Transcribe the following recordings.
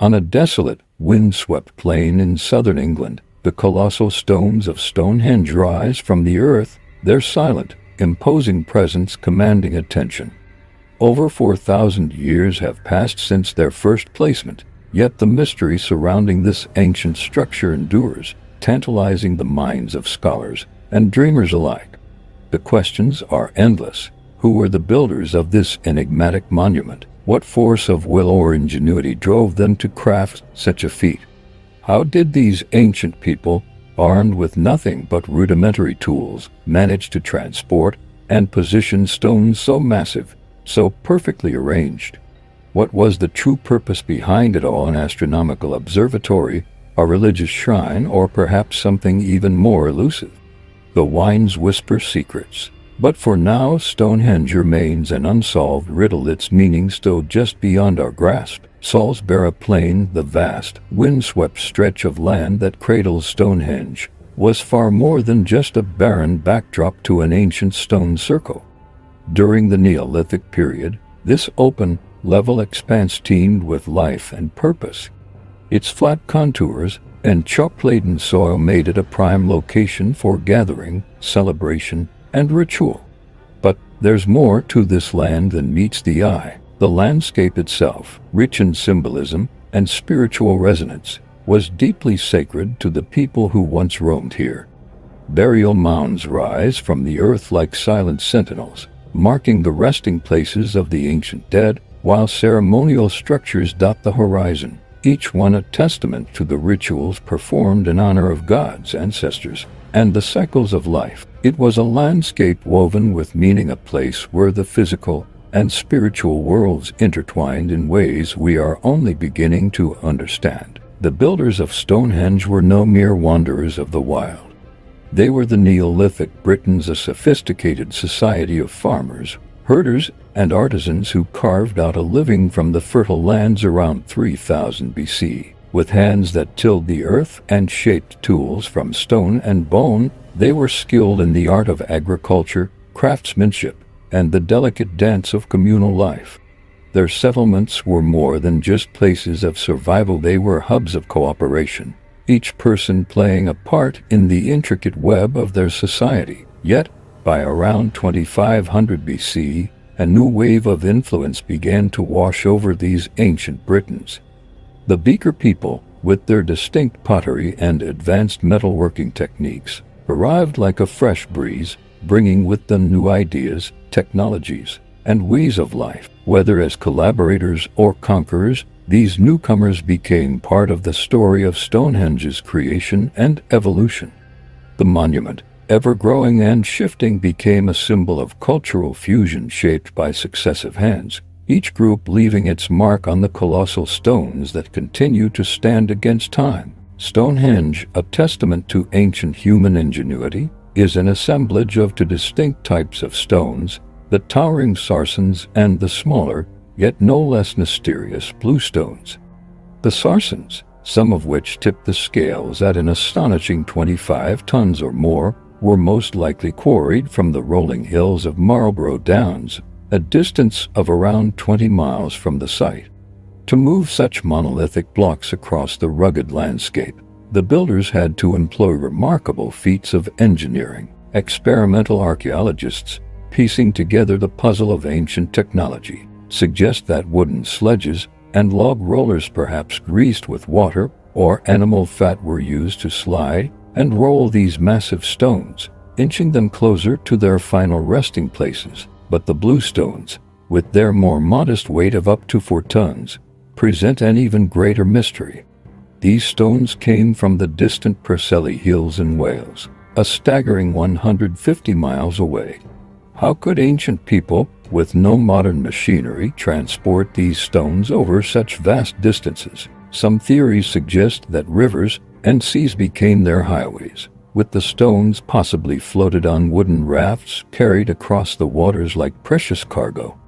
On a desolate, wind-swept plain in southern England, the colossal stones of Stonehenge rise from the earth, their silent, imposing presence commanding attention. Over 4,000 years have passed since their first placement, yet the mystery surrounding this ancient structure endures, tantalizing the minds of scholars and dreamers alike. The questions are endless. Who were the builders of this enigmatic monument? What force of will or ingenuity drove them to craft such a feat? How did these ancient people, armed with nothing but rudimentary tools, manage to transport and position stones so massive, so perfectly arranged? What was the true purpose behind it all? An astronomical observatory, a religious shrine, or perhaps something even more elusive? The wines whisper secrets. But for now, Stonehenge remains an unsolved riddle, its meaning still just beyond our grasp. Salisbury Plain, the vast, windswept stretch of land that cradles Stonehenge, was far more than just a barren backdrop to an ancient stone circle. During the Neolithic period, this open, level expanse teemed with life and purpose. Its flat contours and chalk-laden soil made it a prime location for gathering, celebration, and ritual. But there's more to this land than meets the eye. The landscape itself, rich in symbolism and spiritual resonance, was deeply sacred to the people who once roamed here. Burial mounds rise from the earth like silent sentinels, marking the resting places of the ancient dead, while ceremonial structures dot the horizon, each one a testament to the rituals performed in honor of God's ancestors and the cycles of life. It was a landscape woven with meaning, a place where the physical and spiritual worlds intertwined in ways we are only beginning to understand. The builders of Stonehenge were no mere wanderers of the wild. They were the Neolithic Britons, a sophisticated society of farmers, herders, and artisans who carved out a living from the fertile lands around 3000 BC. With hands that tilled the earth and shaped tools from stone and bone, they were skilled in the art of agriculture, craftsmanship, and the delicate dance of communal life. Their settlements were more than just places of survival, they were hubs of cooperation, each person playing a part in the intricate web of their society. Yet, by around 2500 BC, a new wave of influence began to wash over these ancient Britons. The Beaker people, with their distinct pottery and advanced metalworking techniques, arrived like a fresh breeze, bringing with them new ideas, technologies, and ways of life. Whether as collaborators or conquerors, these newcomers became part of the story of Stonehenge's creation and evolution. The monument, ever-growing and shifting, became a symbol of cultural fusion shaped by successive hands, each group leaving its mark on the colossal stones that continue to stand against time. Stonehenge, a testament to ancient human ingenuity, is an assemblage of two distinct types of stones, the towering saracens and the smaller, yet no less mysterious, blue stones. The saracens, some of which tipped the scales at an astonishing 25 tons or more, were most likely quarried from the rolling hills of Marlborough Downs, a distance of around 20 miles from the site. To move such monolithic blocks across the rugged landscape, the builders had to employ remarkable feats of engineering. Experimental archaeologists, piecing together the puzzle of ancient technology, suggest that wooden sledges and log rollers, perhaps greased with water or animal fat, were used to slide and roll these massive stones, inching them closer to their final resting places. But the blue stones, with their more modest weight of up to 4 tons, present an even greater mystery. These stones came from the distant Preseli Hills in Wales, a staggering 150 miles away. How could ancient people, with no modern machinery, transport these stones over such vast distances? Some theories suggest that rivers and seas became their highways, with the stones possibly floated on wooden rafts carried across the waters like precious cargo.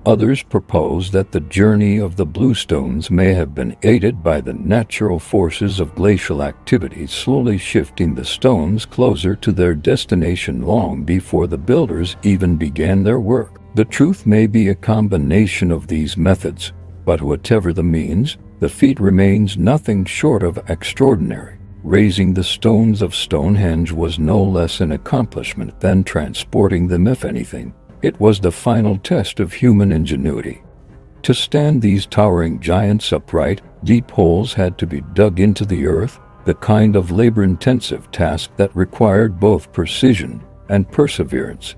Others propose that the journey of the blue stones may have been aided by the natural forces of glacial activity, slowly shifting the stones closer to their destination long before the builders even began their work. The truth may be a combination of these methods, but whatever the means, The feat remains nothing short of extraordinary. Raising the stones of Stonehenge was no less an accomplishment than transporting them. If anything, it was the final test of human ingenuity. To stand these towering giants upright, deep holes had to be dug into the earth, the kind of labor-intensive task that required both precision and perseverance.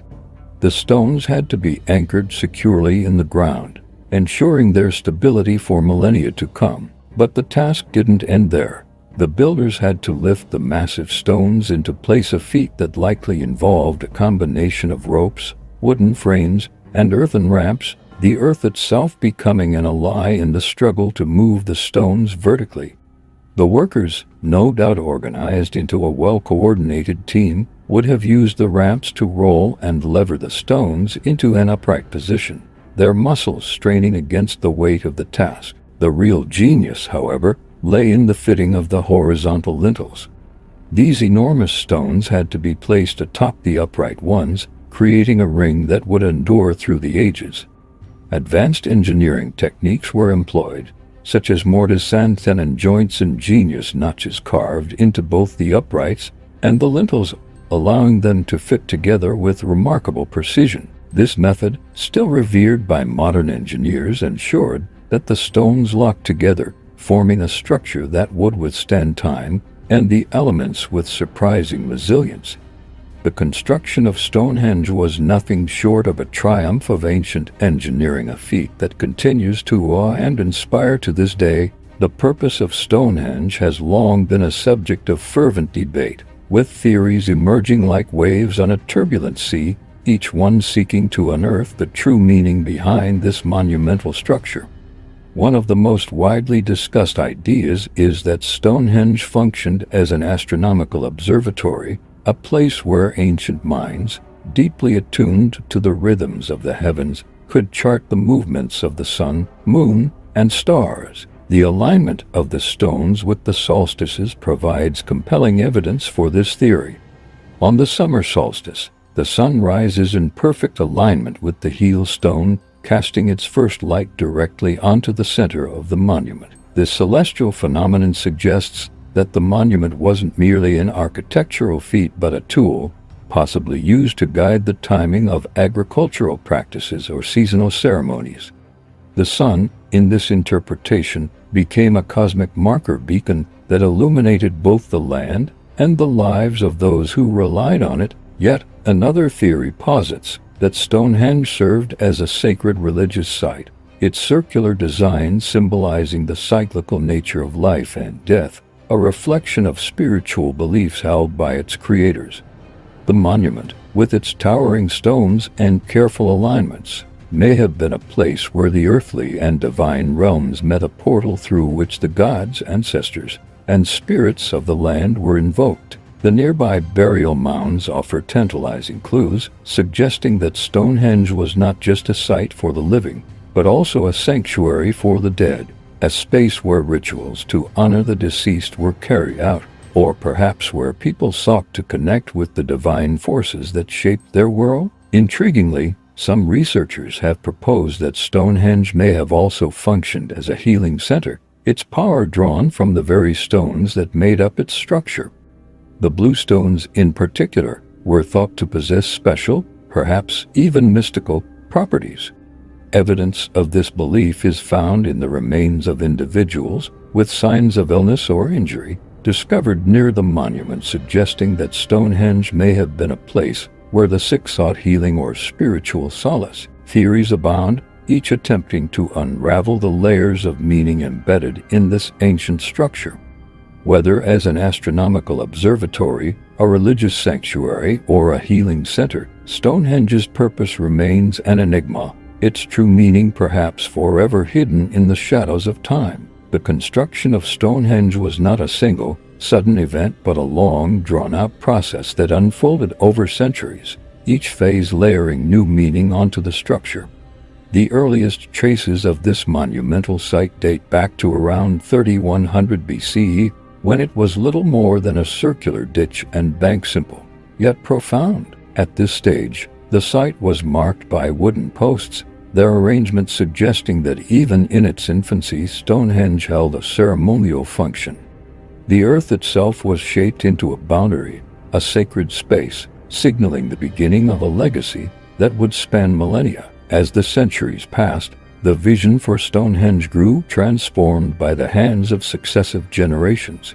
The stones had to be anchored securely in the ground, ensuring their stability for millennia to come. But the task didn't end there. The builders had to lift the massive stones into place, a feat that likely involved a combination of ropes, wooden frames, and earthen ramps, the earth itself becoming an ally in the struggle to move the stones vertically. The workers, no doubt organized into a well-coordinated team, would have used the ramps to roll and lever the stones into an upright position, their muscles straining against the weight of the task. The real genius, however, lay in the fitting of the horizontal lintels. These enormous stones had to be placed atop the upright ones, creating a ring that would endure through the ages. Advanced engineering techniques were employed, such as mortise and tenon joints, ingenious notches carved into both the uprights and the lintels, allowing them to fit together with remarkable precision. This method, still revered by modern engineers, ensured that the stones locked together, forming a structure that would withstand time and the elements with surprising resilience. The construction of Stonehenge was nothing short of a triumph of ancient engineering, a feat that continues to awe and inspire to this day. The purpose of Stonehenge has long been a subject of fervent debate, with theories emerging like waves on a turbulent sea, each one seeking to unearth the true meaning behind this monumental structure. One of the most widely discussed ideas is that Stonehenge functioned as an astronomical observatory, a place where ancient minds, deeply attuned to the rhythms of the heavens, could chart the movements of the sun, moon, and stars. The alignment of the stones with the solstices provides compelling evidence for this theory. On the summer solstice, the sun rises in perfect alignment with the heel stone, casting its first light directly onto the center of the monument. This celestial phenomenon suggests that the monument wasn't merely an architectural feat but a tool, possibly used to guide the timing of agricultural practices or seasonal ceremonies. The sun, in this interpretation, became a cosmic marker beacon that illuminated both the land and the lives of those who relied on it. Yet another theory posits that Stonehenge served as a sacred religious site, its circular design symbolizing the cyclical nature of life and death, a reflection of spiritual beliefs held by its creators. The monument, with its towering stones and careful alignments, may have been a place where the earthly and divine realms met, a portal through which the gods, ancestors, and spirits of the land were invoked. The nearby burial mounds offer tantalizing clues, suggesting that Stonehenge was not just a site for the living, but also a sanctuary for the dead, a space where rituals to honor the deceased were carried out, or perhaps where people sought to connect with the divine forces that shaped their world. Intriguingly, some researchers have proposed that Stonehenge may have also functioned as a healing center, its power drawn from the very stones that made up its structure. The blue stones, in particular, were thought to possess special, perhaps even mystical, properties. Evidence of this belief is found in the remains of individuals with signs of illness or injury discovered near the monument, suggesting that Stonehenge may have been a place where the sick sought healing or spiritual solace. Theories abound, each attempting to unravel the layers of meaning embedded in this ancient structure. Whether as an astronomical observatory, a religious sanctuary, or a healing center, Stonehenge's purpose remains an enigma, its true meaning perhaps forever hidden in the shadows of time. The construction of Stonehenge was not a single, sudden event but a long, drawn-out process that unfolded over centuries, each phase layering new meaning onto the structure. The earliest traces of this monumental site date back to around 3100 BCE, when it was little more than a circular ditch and bank, simple, yet profound. At this stage, the site was marked by wooden posts, their arrangement suggesting that even in its infancy Stonehenge held a ceremonial function. The earth itself was shaped into a boundary, a sacred space, signaling the beginning of a legacy that would span millennia. As the centuries passed, the vision for Stonehenge grew, transformed by the hands of successive generations.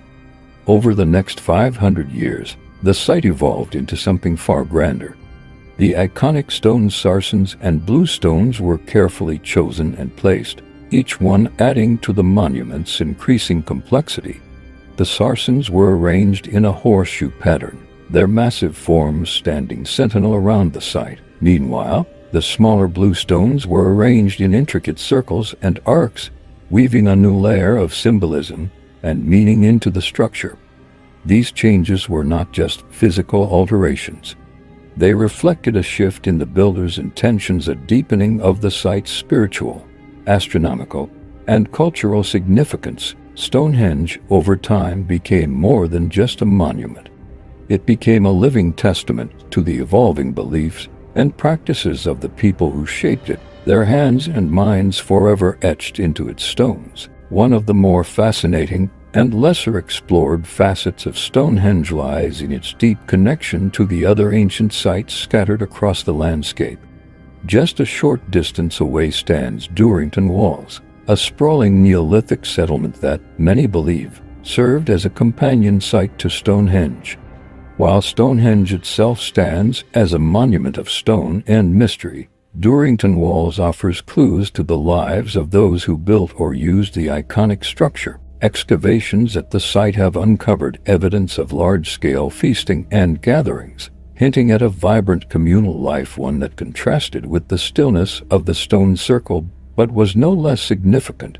Over the next 500 years, the site evolved into something far grander. The iconic stone sarcens and blue stones were carefully chosen and placed, each one adding to the monument's increasing complexity. The sarcens were arranged in a horseshoe pattern, their massive forms standing sentinel around the site. Meanwhile, the smaller blue stones were arranged in intricate circles and arcs, weaving a new layer of symbolism and meaning into the structure. These changes were not just physical alterations. They reflected a shift in the builder's intentions, a deepening of the site's spiritual, astronomical, and cultural significance. Stonehenge, over time, became more than just a monument. It became a living testament to the evolving beliefs and practices of the people who shaped it, their hands and minds forever etched into its stones. One of the more fascinating and lesser explored facets of Stonehenge lies in its deep connection to the other ancient sites scattered across the landscape. Just a short distance away stands Durrington Walls, a sprawling Neolithic settlement that, many believe, served as a companion site to Stonehenge. While Stonehenge itself stands as a monument of stone and mystery, Durrington Walls offers clues to the lives of those who built or used the iconic structure. Excavations at the site have uncovered evidence of large-scale feasting and gatherings, hinting at a vibrant communal life, one that contrasted with the stillness of the stone circle but was no less significant.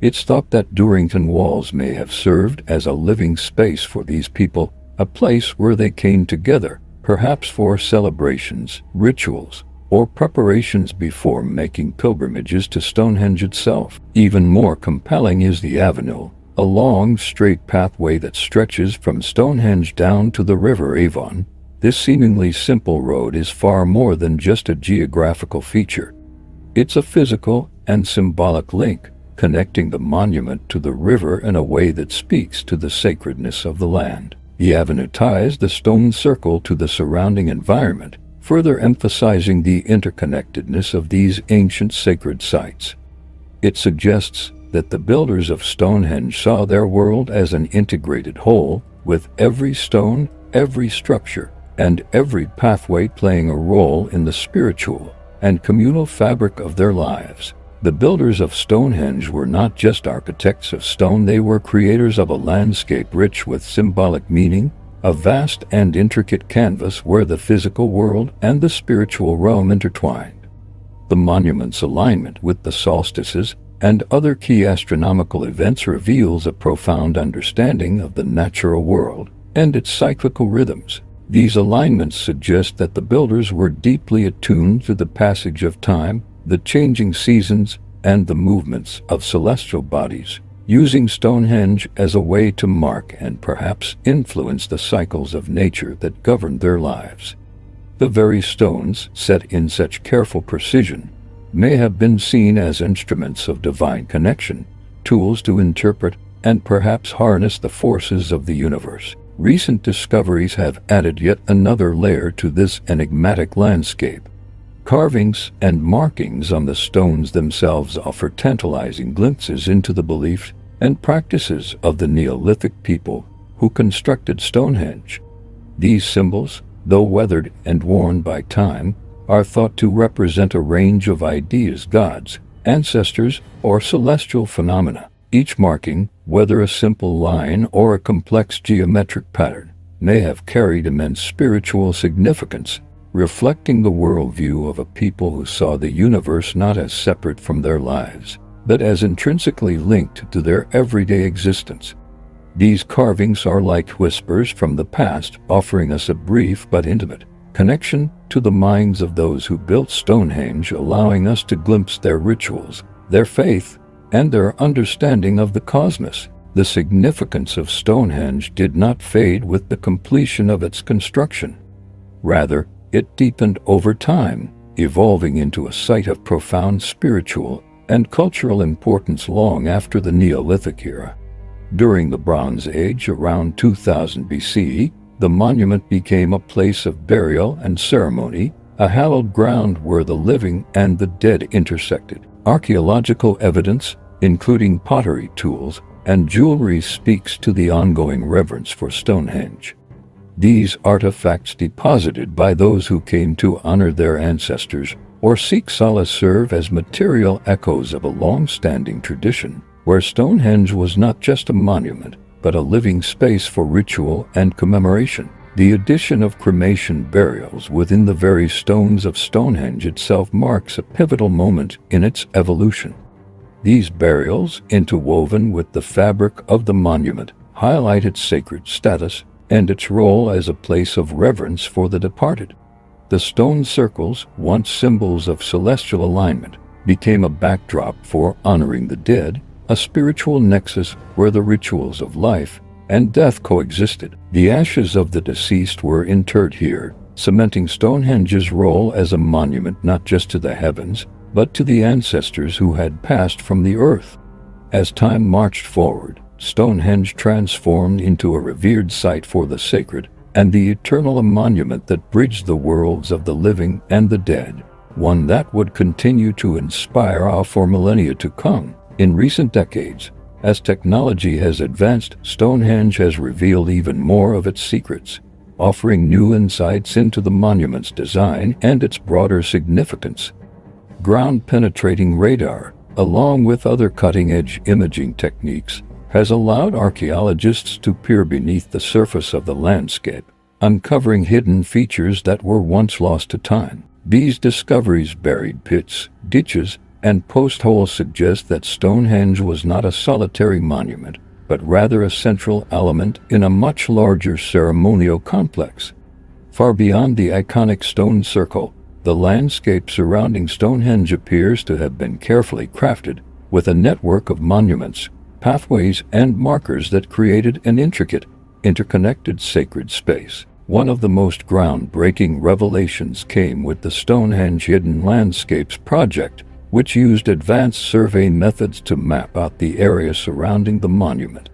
It's thought that Durrington Walls may have served as a living space for these people, a place where they came together, perhaps for celebrations, rituals, or preparations before making pilgrimages to Stonehenge itself. Even more compelling is the avenue, a long, straight pathway that stretches from Stonehenge down to the River Avon. This seemingly simple road is far more than just a geographical feature. It's a physical and symbolic link, connecting the monument to the river in a way that speaks to the sacredness of the land. The avenue ties the stone circle to the surrounding environment, further emphasizing the interconnectedness of these ancient sacred sites. It suggests that the builders of Stonehenge saw their world as an integrated whole, with every stone, every structure, and every pathway playing a role in the spiritual and communal fabric of their lives. The builders of Stonehenge were not just architects of stone, they were creators of a landscape rich with symbolic meaning, a vast and intricate canvas where the physical world and the spiritual realm intertwined. The monument's alignment with the solstices and other key astronomical events reveals a profound understanding of the natural world and its cyclical rhythms. These alignments suggest that the builders were deeply attuned to the passage of time, the changing seasons, and the movements of celestial bodies, using Stonehenge as a way to mark and perhaps influence the cycles of nature that governed their lives. The very stones, set in such careful precision, may have been seen as instruments of divine connection, tools to interpret and perhaps harness the forces of the universe. Recent discoveries have added yet another layer to this enigmatic landscape. Carvings and markings on the stones themselves offer tantalizing glimpses into the beliefs and practices of the Neolithic people who constructed Stonehenge. These symbols, though weathered and worn by time, are thought to represent a range of ideas, gods, ancestors, or celestial phenomena. Each marking, whether a simple line or a complex geometric pattern, may have carried immense spiritual significance, reflecting the worldview of a people who saw the universe not as separate from their lives, but as intrinsically linked to their everyday existence. These carvings are like whispers from the past, offering us a brief but intimate connection to the minds of those who built Stonehenge, allowing us to glimpse their rituals, their faith, and their understanding of the cosmos. The significance of Stonehenge did not fade with the completion of its construction. Rather, it deepened over time, evolving into a site of profound spiritual and cultural importance long after the Neolithic era. During the Bronze Age, around 2000 BC, the monument became a place of burial and ceremony, a hallowed ground where the living and the dead intersected. Archaeological evidence, including pottery tools and jewelry, speaks to the ongoing reverence for Stonehenge. These artifacts deposited by those who came to honor their ancestors or seek solace serve as material echoes of a long-standing tradition, where Stonehenge was not just a monument, but a living space for ritual and commemoration. The addition of cremation burials within the very stones of Stonehenge itself marks a pivotal moment in its evolution. These burials, interwoven with the fabric of the monument, highlight its sacred status and its role as a place of reverence for the departed. The stone circles, once symbols of celestial alignment, became a backdrop for honoring the dead, a spiritual nexus where the rituals of life and death coexisted. The ashes of the deceased were interred here, cementing Stonehenge's role as a monument not just to the heavens, but to the ancestors who had passed from the earth. As time marched forward, Stonehenge transformed into a revered site for the sacred and the eternal, a monument that bridged the worlds of the living and the dead, one that would continue to inspire awe for millennia to come. In recent decades, as technology has advanced, Stonehenge has revealed even more of its secrets, offering new insights into the monument's design and its broader significance. Ground-penetrating radar, along with other cutting-edge imaging techniques, has allowed archaeologists to peer beneath the surface of the landscape, uncovering hidden features that were once lost to time. These discoveries, buried pits, ditches, and post holes, suggest that Stonehenge was not a solitary monument, but rather a central element in a much larger ceremonial complex. Far beyond the iconic stone circle, the landscape surrounding Stonehenge appears to have been carefully crafted, with a network of monuments, pathways, and markers that created an intricate, interconnected sacred space. One of the most groundbreaking revelations came with the Stonehenge Hidden Landscapes project, which used advanced survey methods to map out the area surrounding the monument.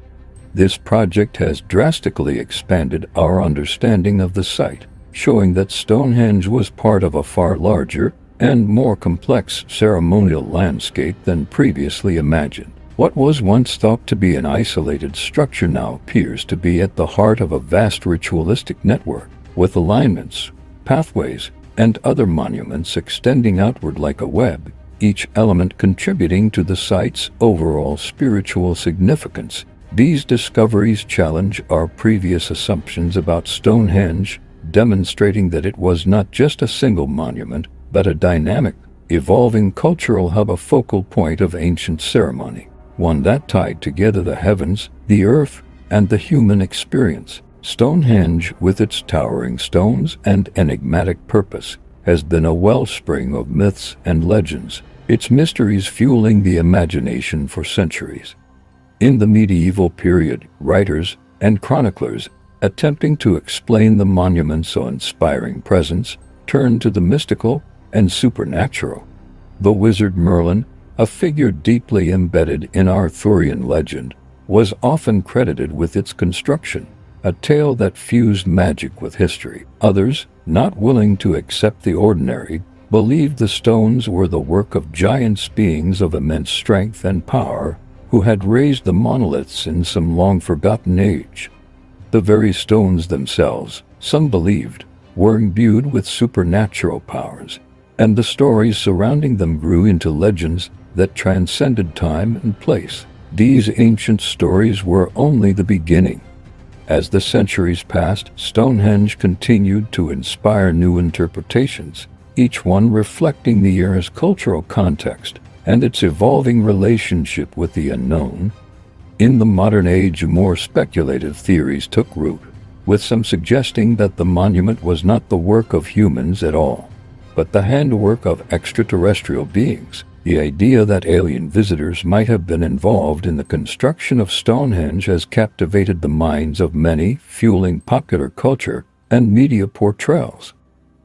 This project has drastically expanded our understanding of the site, showing that Stonehenge was part of a far larger and more complex ceremonial landscape than previously imagined. What was once thought to be an isolated structure now appears to be at the heart of a vast ritualistic network, with alignments, pathways, and other monuments extending outward like a web, each element contributing to the site's overall spiritual significance. These discoveries challenge our previous assumptions about Stonehenge, demonstrating that it was not just a single monument, but a dynamic, evolving cultural hub, a focal point of ancient ceremony, one that tied together the heavens, the earth, and the human experience. Stonehenge, with its towering stones and enigmatic purpose, has been a wellspring of myths and legends, its mysteries fueling the imagination for centuries. In the medieval period, writers and chroniclers, attempting to explain the monument's awe-inspiring presence, turned to the mystical and supernatural. The wizard Merlin, a figure deeply embedded in Arthurian legend, was often credited with its construction, a tale that fused magic with history. Others, not willing to accept the ordinary, believed the stones were the work of giants, beings of immense strength and power, who had raised the monoliths in some long-forgotten age. The very stones themselves, some believed, were imbued with supernatural powers, and the stories surrounding them grew into legends that transcended time and place. These ancient stories were only the beginning. As the centuries passed, Stonehenge continued to inspire new interpretations, each one reflecting the era's cultural context and its evolving relationship with the unknown. In the modern age, more speculative theories took root, with some suggesting that the monument was not the work of humans at all, but the handiwork of extraterrestrial beings. The idea that alien visitors might have been involved in the construction of Stonehenge has captivated the minds of many, fueling popular culture and media portrayals.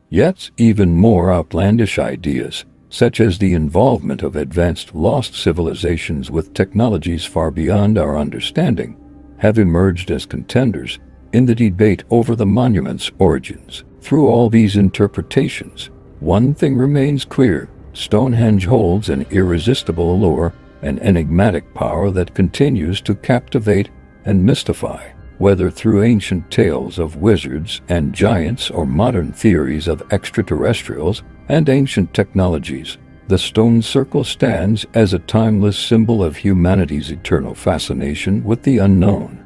Yet even more outlandish ideas, such as the involvement of advanced lost civilizations with technologies far beyond our understanding, have emerged as contenders in the debate over the monument's origins. Through all these interpretations, one thing remains clear: Stonehenge holds an irresistible allure, an enigmatic power that continues to captivate and mystify. Whether through ancient tales of wizards and giants or modern theories of extraterrestrials and ancient technologies, the stone circle stands as a timeless symbol of humanity's eternal fascination with the unknown.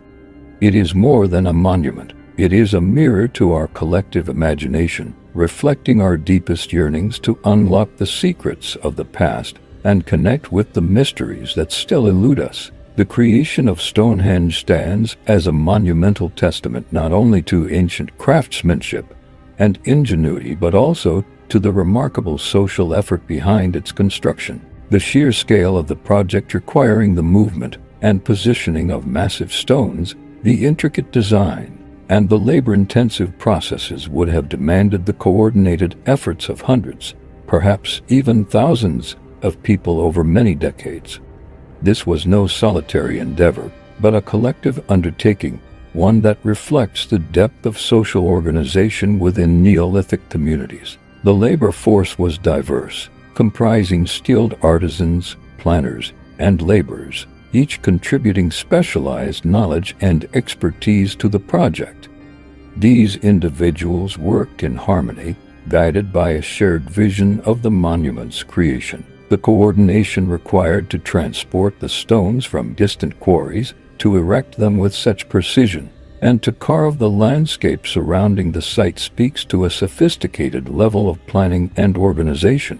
It is more than a monument. It is a mirror to our collective imagination, reflecting our deepest yearnings to unlock the secrets of the past and connect with the mysteries that still elude us. The creation of Stonehenge stands as a monumental testament not only to ancient craftsmanship and ingenuity but also to the remarkable social effort behind its construction. The sheer scale of the project requiring the movement and positioning of massive stones, the intricate design, and the labor-intensive processes would have demanded the coordinated efforts of hundreds, perhaps even thousands, of people over many decades. This was no solitary endeavor, but a collective undertaking, one that reflects the depth of social organization within Neolithic communities. The labor force was diverse, comprising skilled artisans, planners, and laborers, each contributing specialized knowledge and expertise to the project. These individuals worked in harmony, guided by a shared vision of the monument's creation. The coordination required to transport the stones from distant quarries, to erect them with such precision, and to carve the landscape surrounding the site speaks to a sophisticated level of planning and organization.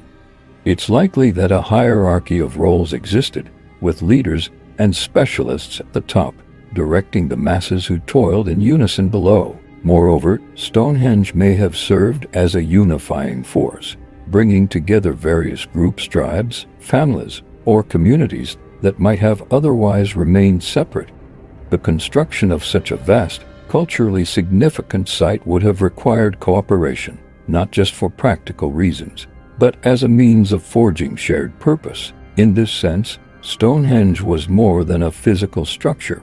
It's likely that a hierarchy of roles existed, with leaders and specialists at the top, directing the masses who toiled in unison below. Moreover, Stonehenge may have served as a unifying force, bringing together various groups, tribes, families, or communities that might have otherwise remained separate. The construction of such a vast, culturally significant site would have required cooperation, not just for practical reasons, but as a means of forging shared purpose. In this sense, Stonehenge was more than a physical structure.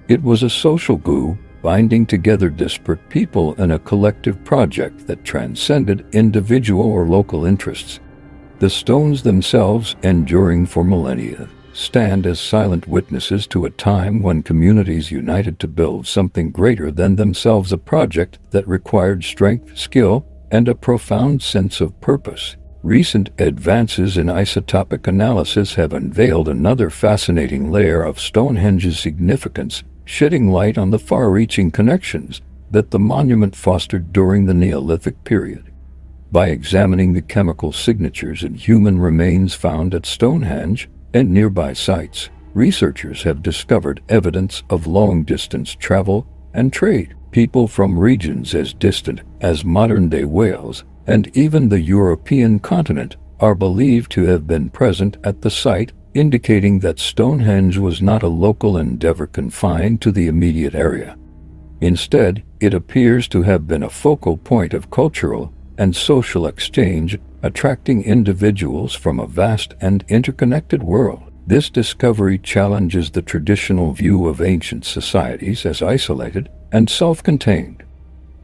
It was a social glue, binding together disparate people in a collective project that transcended individual or local interests. The stones themselves, enduring for millennia, stand as silent witnesses to a time when communities united to build something greater than themselves, a project that required strength, skill, and a profound sense of purpose. Recent advances in isotopic analysis have unveiled another fascinating layer of Stonehenge's significance, shedding light on the far-reaching connections that the monument fostered during the Neolithic period. By examining the chemical signatures in human remains found at Stonehenge and nearby sites, researchers have discovered evidence of long-distance travel and trade. People from regions as distant as modern-day Wales and even the European continent are believed to have been present at the site, indicating that Stonehenge was not a local endeavor confined to the immediate area. Instead, it appears to have been a focal point of cultural and social exchange, attracting individuals from a vast and interconnected world. This discovery challenges the traditional view of ancient societies as isolated and self-contained.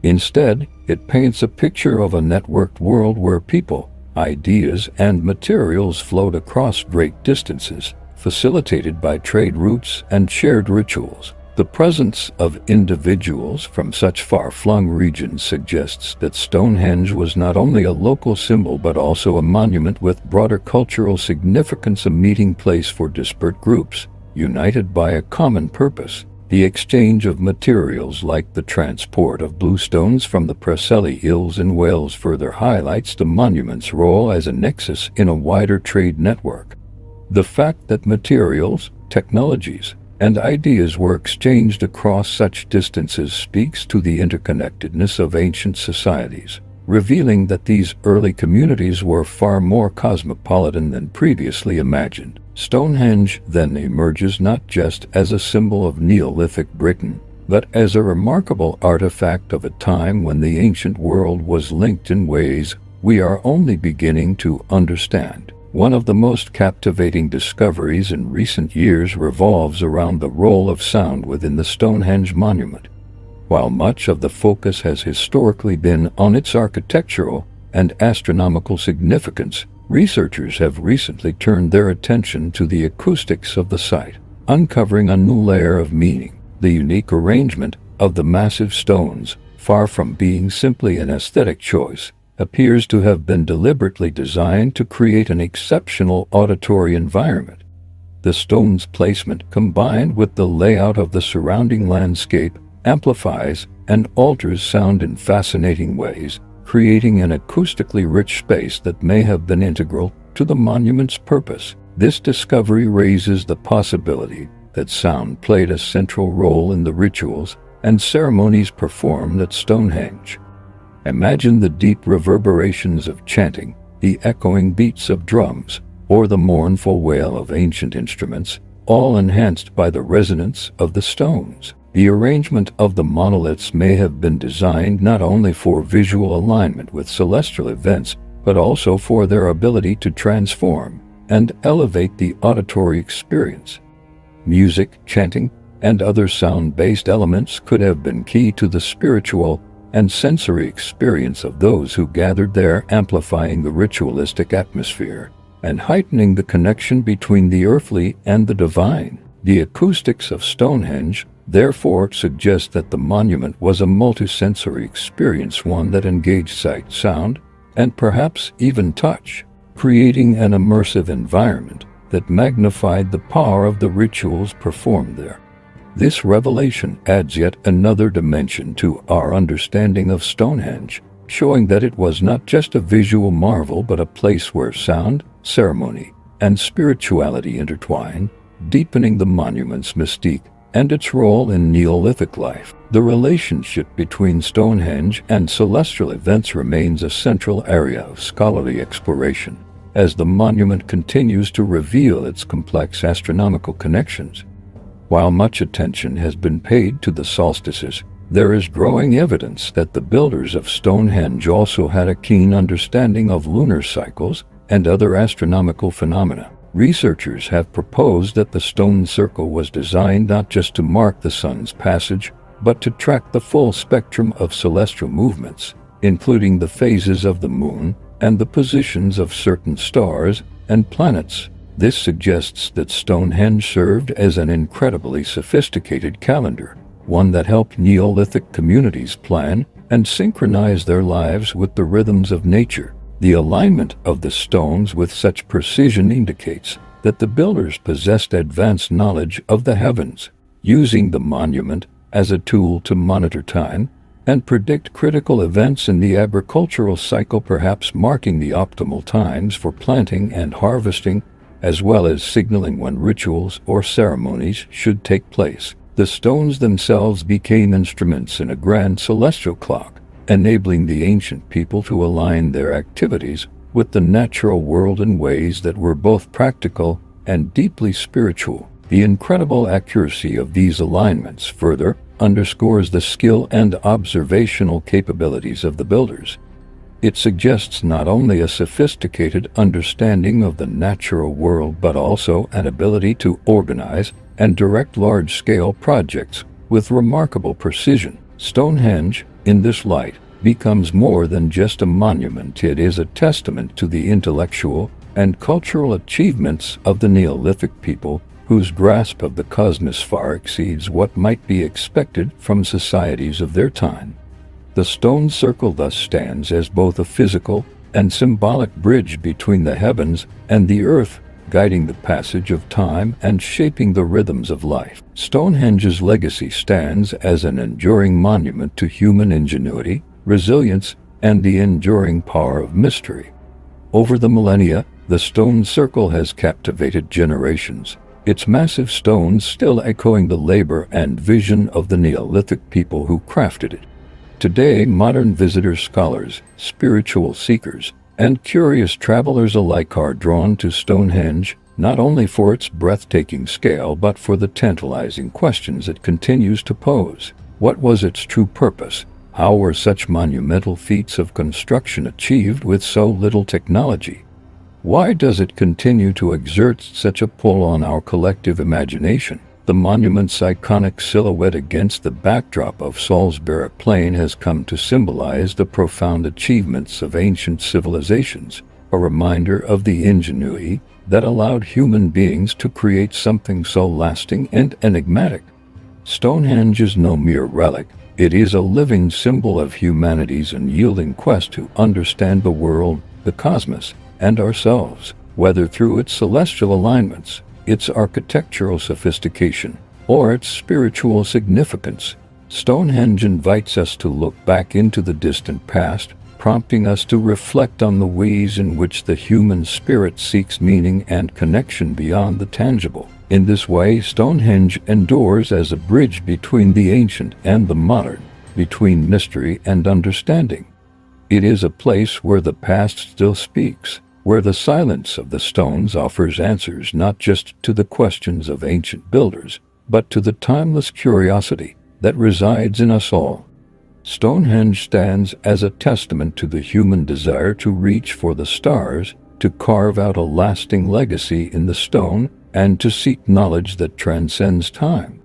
Instead, it paints a picture of a networked world where people, ideas, and materials flowed across great distances, facilitated by trade routes and shared rituals. The presence of individuals from such far-flung regions suggests that Stonehenge was not only a local symbol but also a monument with broader cultural significance, a meeting place for disparate groups, united by a common purpose. The exchange of materials like the transport of bluestones from the Preseli Hills in Wales further highlights the monument's role as a nexus in a wider trade network. The fact that materials, technologies, and ideas were exchanged across such distances speaks to the interconnectedness of ancient societies, revealing that these early communities were far more cosmopolitan than previously imagined. Stonehenge then emerges not just as a symbol of Neolithic Britain, but as a remarkable artifact of a time when the ancient world was linked in ways we are only beginning to understand. One of the most captivating discoveries in recent years revolves around the role of sound within the Stonehenge monument. While much of the focus has historically been on its architectural and astronomical significance, researchers have recently turned their attention to the acoustics of the site, uncovering a new layer of meaning. The unique arrangement of the massive stones, far from being simply an aesthetic choice, appears to have been deliberately designed to create an exceptional auditory environment. The stone's placement, combined with the layout of the surrounding landscape, amplifies and alters sound in fascinating ways, creating an acoustically rich space that may have been integral to the monument's purpose. This discovery raises the possibility that sound played a central role in the rituals and ceremonies performed at Stonehenge. Imagine the deep reverberations of chanting, the echoing beats of drums, or the mournful wail of ancient instruments, all enhanced by the resonance of the stones. The arrangement of the monoliths may have been designed not only for visual alignment with celestial events, but also for their ability to transform and elevate the auditory experience. Music, chanting, and other sound-based elements could have been key to the spiritual and sensory experience of those who gathered there, amplifying the ritualistic atmosphere and heightening the connection between the earthly and the divine. The acoustics of Stonehenge, therefore, suggest that the monument was a multisensory experience, one that engaged sight, sound, and perhaps even touch, creating an immersive environment that magnified the power of the rituals performed there. This revelation adds yet another dimension to our understanding of Stonehenge, showing that it was not just a visual marvel but a place where sound, ceremony, and spirituality intertwine, deepening the monument's mystique and its role in Neolithic life. The relationship between Stonehenge and celestial events remains a central area of scholarly exploration, as the monument continues to reveal its complex astronomical connections. While much attention has been paid to the solstices, there is growing evidence that the builders of Stonehenge also had a keen understanding of lunar cycles and other astronomical phenomena. Researchers have proposed that the stone circle was designed not just to mark the sun's passage, but to track the full spectrum of celestial movements, including the phases of the moon and the positions of certain stars and planets. This suggests that Stonehenge served as an incredibly sophisticated calendar, one that helped Neolithic communities plan and synchronize their lives with the rhythms of nature. The alignment of the stones with such precision indicates that the builders possessed advanced knowledge of the heavens, using the monument as a tool to monitor time and predict critical events in the agricultural cycle, perhaps marking the optimal times for planting and harvesting, as well as signaling when rituals or ceremonies should take place. The stones themselves became instruments in a grand celestial clock, enabling the ancient people to align their activities with the natural world in ways that were both practical and deeply spiritual. The incredible accuracy of these alignments further underscores the skill and observational capabilities of the builders. It suggests not only a sophisticated understanding of the natural world but also an ability to organize and direct large-scale projects with remarkable precision. Stonehenge, in this light, becomes more than just a monument. It is a testament to the intellectual and cultural achievements of the Neolithic people, whose grasp of the cosmos far exceeds what might be expected from societies of their time. The stone circle thus stands as both a physical and symbolic bridge between the heavens and the earth, guiding the passage of time and shaping the rhythms of life. Stonehenge's legacy stands as an enduring monument to human ingenuity, resilience, and the enduring power of mystery. Over the millennia, the stone circle has captivated generations, its massive stones still echoing the labor and vision of the Neolithic people who crafted it. Today, modern visitors, scholars, spiritual seekers, and curious travelers alike are drawn to Stonehenge not only for its breathtaking scale but for the tantalizing questions it continues to pose. What was its true purpose? How were such monumental feats of construction achieved with so little technology? Why does it continue to exert such a pull on our collective imagination? The monument's iconic silhouette against the backdrop of Salisbury Plain has come to symbolize the profound achievements of ancient civilizations, a reminder of the ingenuity that allowed human beings to create something so lasting and enigmatic. Stonehenge is no mere relic. It is a living symbol of humanity's unyielding quest to understand the world, the cosmos, and ourselves, whether through its celestial alignments, its architectural sophistication, or its spiritual significance. Stonehenge invites us to look back into the distant past, prompting us to reflect on the ways in which the human spirit seeks meaning and connection beyond the tangible. In this way, Stonehenge endures as a bridge between the ancient and the modern, between mystery and understanding. It is a place where the past still speaks, where the silence of the stones offers answers not just to the questions of ancient builders, but to the timeless curiosity that resides in us all. Stonehenge stands as a testament to the human desire to reach for the stars, to carve out a lasting legacy in the stone, and to seek knowledge that transcends time.